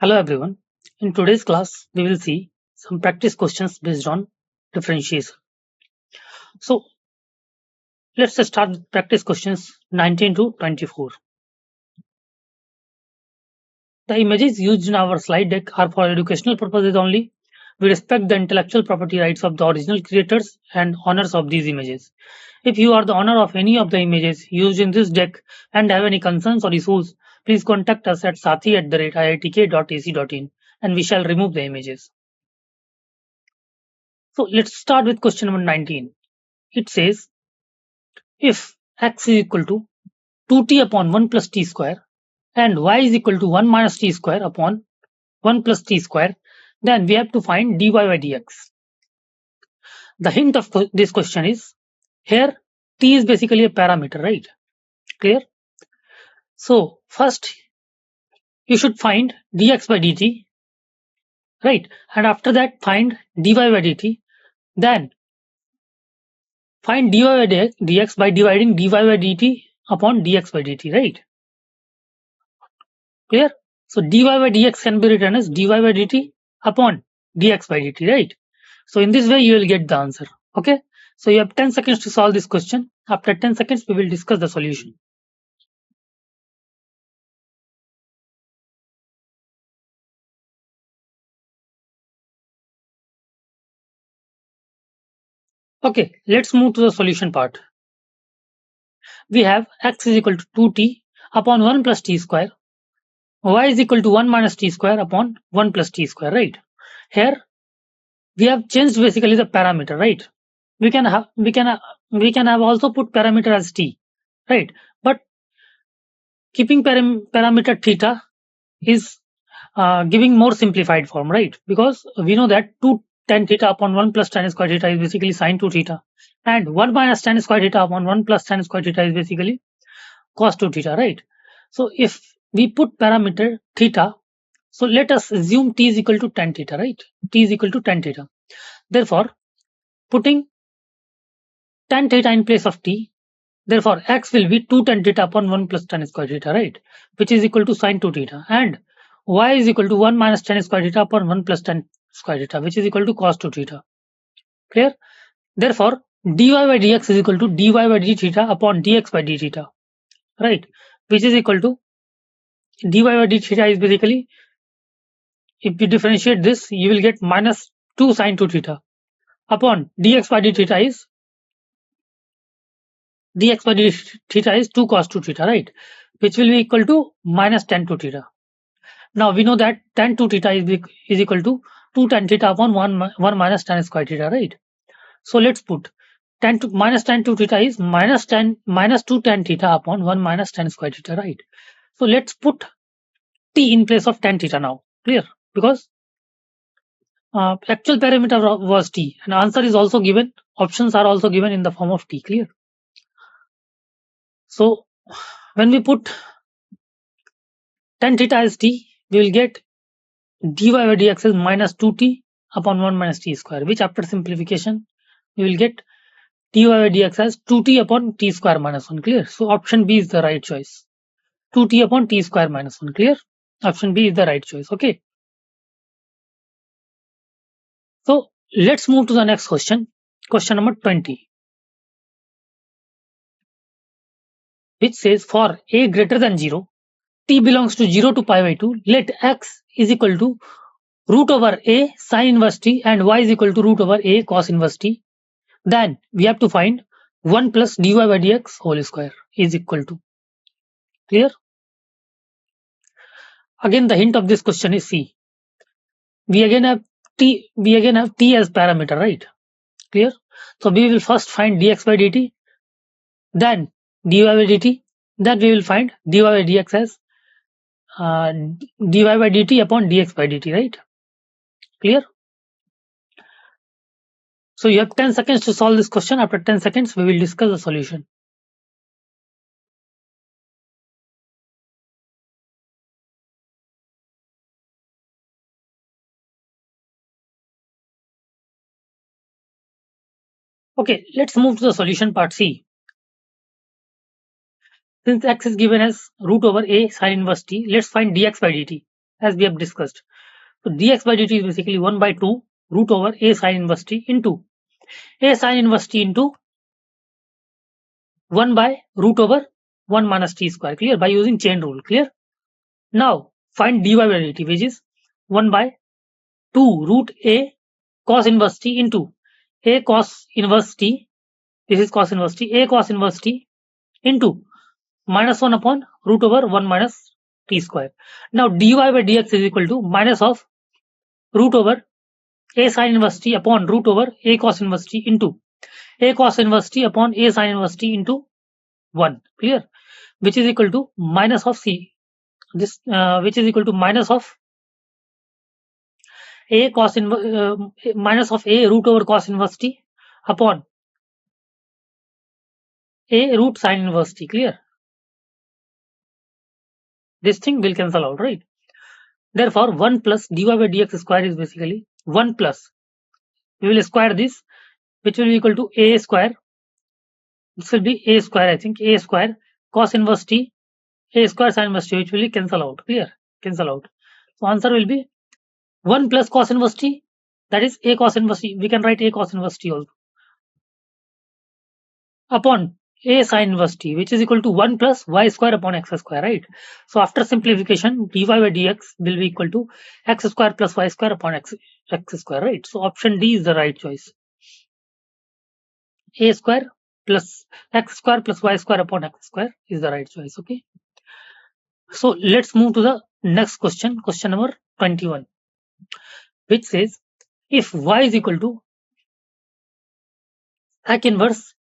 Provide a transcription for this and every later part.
Hello everyone. In today's class, we will see some practice questions based on differentiation. So let's start with practice questions 19 to 24. The images used in our slide deck are for educational purposes only. We respect the intellectual property rights of the original creators and owners of these images. If you are the owner of any of the images used in this deck and have any concerns or issues, please contact us at sathee@iitk.ac.in and we shall remove the images. So let's start with question number 19. It says, if x is equal to 2t upon 1 plus t square and y is equal to 1 minus t square upon 1 plus t square, then we have to find dy by dx. The hint of this question is, here t is basically a parameter, right? Clear? So first you should find dx by dt, right? And after that find dy by dt. Then find dy by dx by dividing dy by dt upon dx by dt, right? Clear? So dy by dx can be written as dy by dt upon dx by dt, right? So in this way you will get the answer. Okay. So you have 10 seconds to solve this question. After 10 seconds we will discuss the solution. Okay, let's move to the solution part. We have x is equal to 2t upon 1 plus t square, y is equal to 1 minus t square upon 1 plus t square, right? Here we have changed basically the parameter, right? We can have also put parameter as t, right? But keeping parameter theta is giving more simplified form, right? Because we know that 2 tan theta upon 1 plus tan square theta is basically sine 2 theta, and 1 minus tan square theta upon 1 plus tan square theta is basically cos 2 theta, right? So if we put parameter theta, so let us assume t is equal to tan theta, right? T is equal to tan theta. Therefore, putting tan theta in place of t, therefore x will be 2 tan theta upon 1 plus tan square theta, right? Which is equal to sine 2 theta, and y is equal to 1 minus tan square theta upon 1 plus tan square theta, which is equal to cos 2 theta. Clear? Therefore, dy by dx is equal to dy by d theta upon dx by d theta, right? Which is equal to dy by d theta is basically, if you differentiate this, you will get minus 2 sine 2 theta upon dx by d theta is dx by d theta is 2 cos 2 theta, right? Which will be equal to minus tan 2 theta. Now we know that tan 2 theta is equal to 2 tan theta upon 1 minus tan square theta, right? So let's put minus tan 2 theta is minus 2 tan theta upon 1 minus tan square theta, right? So let's put t in place of tan theta now. Clear? Because actual parameter was t, and answer is also given. Options are also given in the form of t. Clear? So when we put tan theta as t, we will get dy by dx is minus 2t upon 1 minus t square, which after simplification we will get dy by dx as 2t upon t square minus 1. Clear? So option B is the right choice. 2t upon t square minus 1. Clear? Option B is the right choice. Okay. So let's move to the next question. Question number 20. Which says, for a greater than 0, t belongs to 0 to pi by 2, let x is equal to root over a sine inverse t and y is equal to root over a cos inverse t. Then we have to find 1 plus dy by dx whole square is equal to. Clear? Again, the hint of this question is C. We again have t as parameter, right? Clear? So we will first find dx by dt, then dy by dt, then we will find dy by dx as dy by dt upon dx by dt, right? Clear? So you have 10 seconds to solve this question. After 10 seconds, we will discuss the solution. Okay, let's move to the solution part C. Since x is given as root over a sine inverse t, let's find dx by dt. as we have discussed. So dx by dt is basically 1 by 2 root over a sine inverse t into a sine inverse t into 1 by root over 1 minus t square. Clear? By using chain rule. Clear? Now find dy by dt, which is 1 by 2 root a cos inverse t into a cos inverse t. This is cos inverse t. A cos inverse t into minus 1 upon root over 1 minus t square. Now dy by dx is equal to minus of root over a sine inverse t upon root over a cos inverse t into a cos inverse t upon a sine inverse t into 1. Clear? Which is equal to minus of c. This which is equal to minus of a cos minus of a root over cos inverse t upon a root sine inverse t. Clear? This thing will cancel out, right? Therefore, 1 plus dy by dx square is basically 1 plus. We will square this, which will be equal to a square. This will be a square, I think, a square cos inverse t, a square sine inverse t, which will cancel out. Clear? Cancel out. So answer will be 1 plus cos inverse t, that is a cos inverse t. We can write a cos inverse t also, upon a sine inverse t, which is equal to 1 plus y square upon x square, right? So after simplification, dy by dx will be equal to x square plus y square upon x square, right? So option D is the right choice. A square plus x square plus y square upon x square is the right choice. Okay. So let's move to the next question, question number 21, which says if y is equal to sec inverse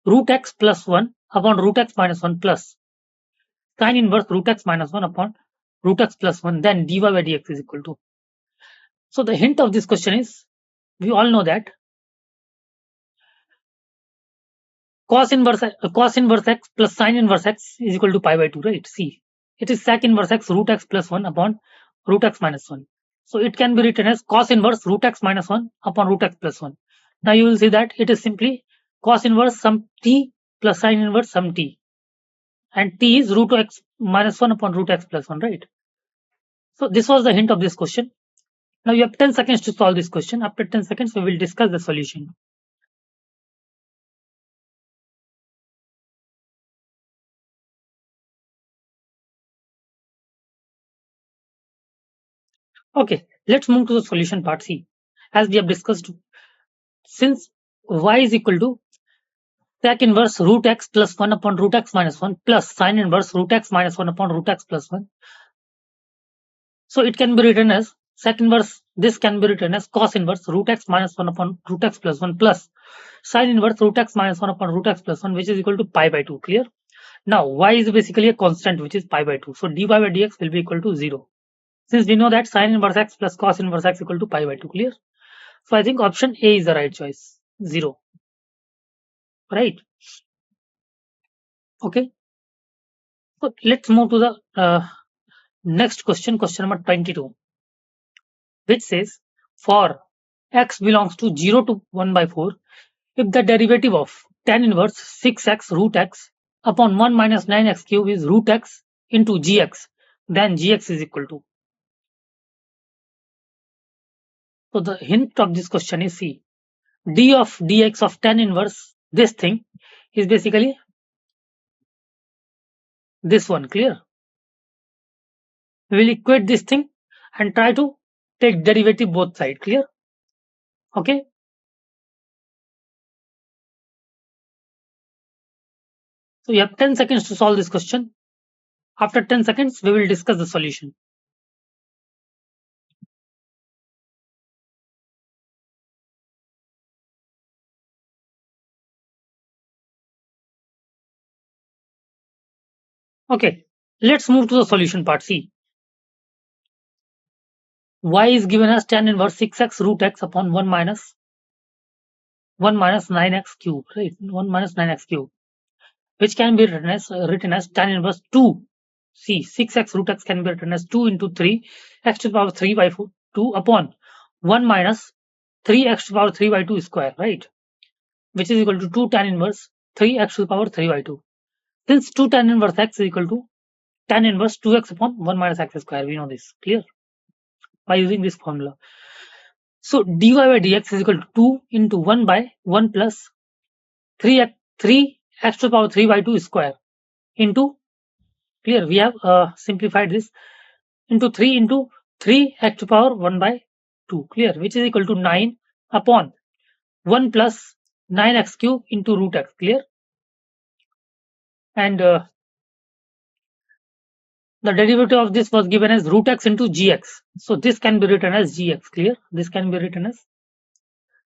root x plus 1 upon root x minus 1 plus sine inverse root x minus 1 upon root x plus 1, then dy by dx is equal to. So the hint of this question is, we all know that cos inverse x plus sine inverse x is equal to pi by 2, right? See, it is sec inverse x root x plus 1 upon root x minus 1. So it can be written as cos inverse root x minus 1 upon root x plus 1. Now you will see that it is simply cos inverse some t plus sine inverse some t. And t is root x minus 1 upon root x plus 1, right? So this was the hint of this question. Now you have 10 seconds to solve this question. After 10 seconds, we will discuss the solution. Okay, let's move to the solution part C. As we have discussed, since y is equal to sec inverse root x plus 1 upon root x minus 1 plus sine inverse root x minus 1 upon root x plus 1. So it can be written as sec inverse, this can be written as cos inverse root x minus 1 upon root x plus 1 plus sine inverse root x minus 1 upon root x plus 1, which is equal to pi by 2. Clear? Now y is basically a constant, which is pi by 2. So dy by dx will be equal to 0. Since we know that sine inverse x plus cos inverse x equal to pi by 2. Clear? So I think option A is the right choice. 0. Right? Okay. So let's move to the next question, question number 22, which says for x belongs to 0 to 1 by 4, if the derivative of tan inverse 6x root x upon 1 minus 9x cube is root x into gx, then gx is equal to. So the hint of this question is C. D of dx of tan inverse this thing is basically this one. Clear? We will equate this thing and try to take derivative both sides. Clear? Okay. So you have 10 seconds to solve this question. After 10 seconds, we will discuss the solution. Okay, let's move to the solution part C. Y is given as tan inverse 6x root x upon 1 minus 9x cube, right? 1 minus 9x cube, which can be written as tan inverse 2. See, 6x root x can be written as 2 into 3 x to the power 3 by 4, 2 upon 1 minus 3x to the power 3 by 2 square, right? Which is equal to 2 tan inverse 3x to the power 3 by 2. Since 2 tan inverse x is equal to tan inverse 2x upon 1 minus x square, we know this, clear, by using this formula. So dy by dx is equal to 2 into 1 by 1 plus 3x to the power 3 by 2 square into, clear, we have simplified this into 3 into 3x to the power 1 by 2, clear, which is equal to 9 upon 1 plus 9x cube into root x, clear. And the derivative of this was given as root x into gx. So this can be written as gx, clear. This can be written as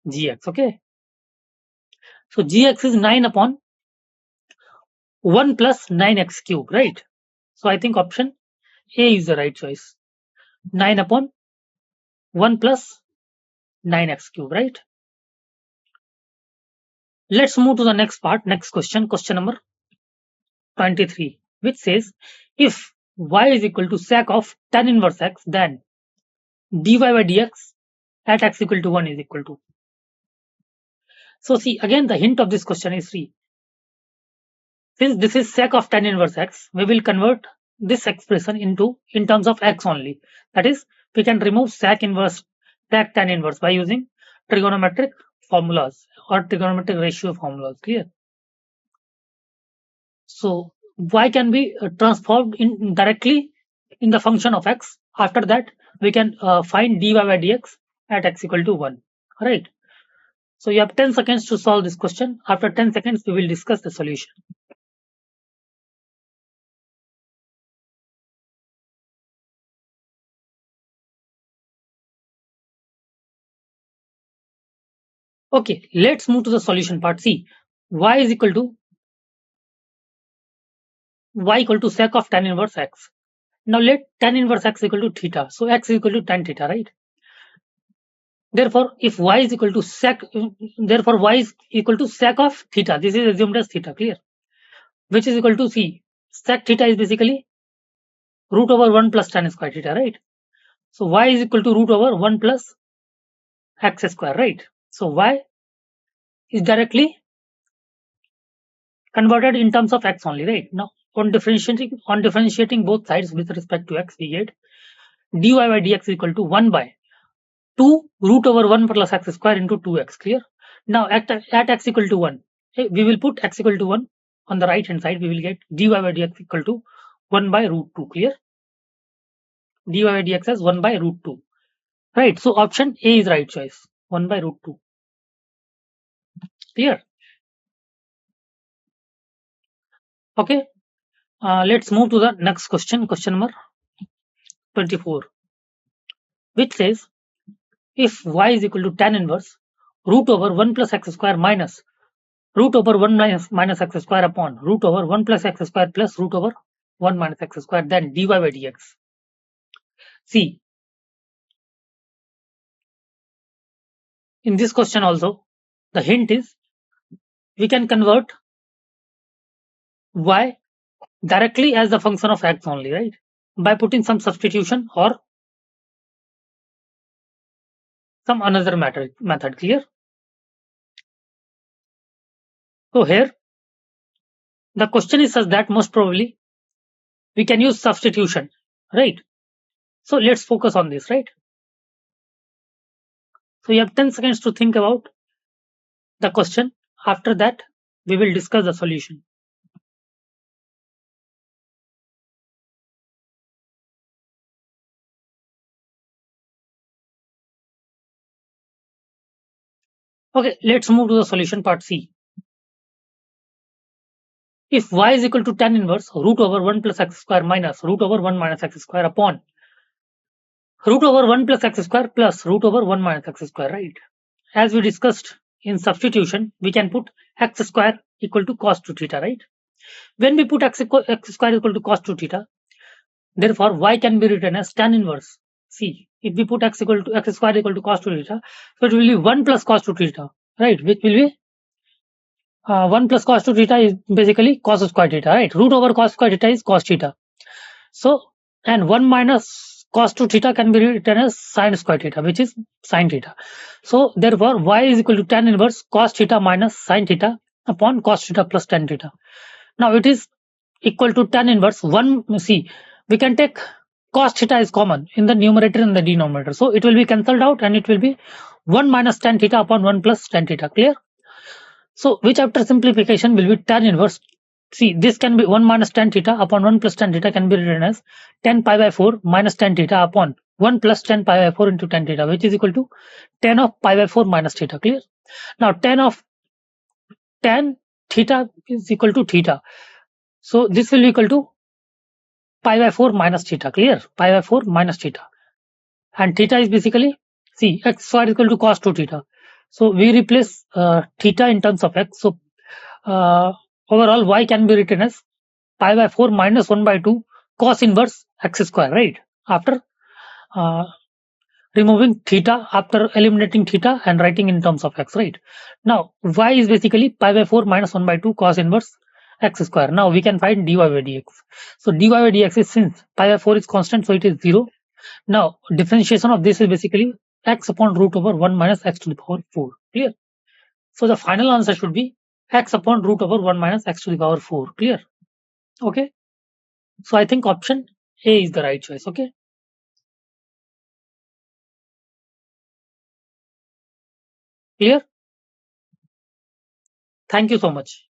gx, okay. So gx is 9 upon 1 plus 9x cube, right? So I think option A is the right choice. 9 upon 1 plus 9x cube, right? Let's move to the next part, next question, question number 23, which says if y is equal to sec of tan inverse x, then dy by dx at x equal to 1 is equal to. So see, again the hint of this question is free. Since this is sec of tan inverse x, we will convert this expression into in terms of x only. That is, we can remove sec tan inverse by using trigonometric formulas or trigonometric ratio formulas, clear? So y can be transformed in directly in the function of x. After that, we can find dy by dx at x equal to 1. Right? So you have 10 seconds to solve this question. After 10 seconds, we will discuss the solution. Okay, let's move to the solution part. See, y is equal to sec of tan inverse x. Now let tan inverse x equal to theta. So x is equal to tan theta, right? Therefore, if y is equal to sec of theta. This is assumed as theta, clear? Which is equal to c. Sec theta is basically root over 1 plus tan square theta, right? So y is equal to root over 1 plus x square, right? So y is directly converted in terms of x only, right? Now on differentiating both sides with respect to x, we get dy by dx is equal to 1 by 2 root over 1 plus x square into 2x, clear? Now at x equal to 1, we will put x equal to 1 on the right hand side. We will get dy by dx equal to 1 by root 2, clear? Dy by dx as 1 by root 2, right? So option A is right choice, 1 by root 2, clear? Okay, let's move to the next question, question number 24, which says if y is equal to tan inverse root over 1 plus x square minus root over 1 minus x square upon root over 1 plus x square plus root over 1 minus x square, then dy by dx. See, in this question also, the hint is we can convert y directly as the function of x only, right? By putting some substitution or some another method, clear? So here, the question is such that most probably we can use substitution, right? So let's focus on this, right? So you have 10 seconds to think about the question. After that, we will discuss the solution. Okay, let's move to the solution part C. If y is equal to tan inverse root over 1 plus x square minus root over 1 minus x square upon root over 1 plus x square plus root over 1 minus x square, right? As we discussed in substitution, we can put x square equal to cos 2 theta, right? When we put x square equal to cos 2 theta, therefore y can be written as tan inverse. See, if we put x square equal to cos 2 theta, so it will be 1 plus cos 2 theta, right? Which will be 1 plus cos 2 theta is basically cos square theta, right? Root over cos square theta is cos theta. So, and 1 minus cos 2 theta can be written as sin square theta, which is sin theta. So, therefore, y is equal to tan inverse cos theta minus sin theta upon cos theta plus tan theta. Now, it is equal to tan inverse 1. See, we can take cos theta is common in the numerator and the denominator. So it will be cancelled out and it will be 1 minus tan theta upon 1 plus tan theta. Clear? So which after simplification will be tan inverse. See, this can be 1 minus tan theta upon 1 plus tan theta can be written as 10 pi by 4 minus tan theta upon 1 plus 10 pi by 4 into tan theta, which is equal to tan of pi by 4 minus theta. Clear? Now tan of tan theta is equal to theta. So this will be equal to pi by 4 minus theta. Clear? Pi by 4 minus theta. And theta is basically, see, x square is equal to cos 2 theta. So we replace theta in terms of x. So overall y can be written as pi by 4 minus 1 by 2 cos inverse x square, right? After uh, removing theta, after eliminating theta and writing in terms of x, right? Now y is basically pi by 4 minus 1 by 2 cos inverse x square. Now we can find dy by dx. So dy by dx is, since pi by 4 is constant, so it is 0. Now differentiation of this is basically x upon root over 1 minus x to the power 4. Clear? So the final answer should be x upon root over 1 minus x to the power 4. Clear? Okay. So I think option A is the right choice. Okay. Clear? Thank you so much.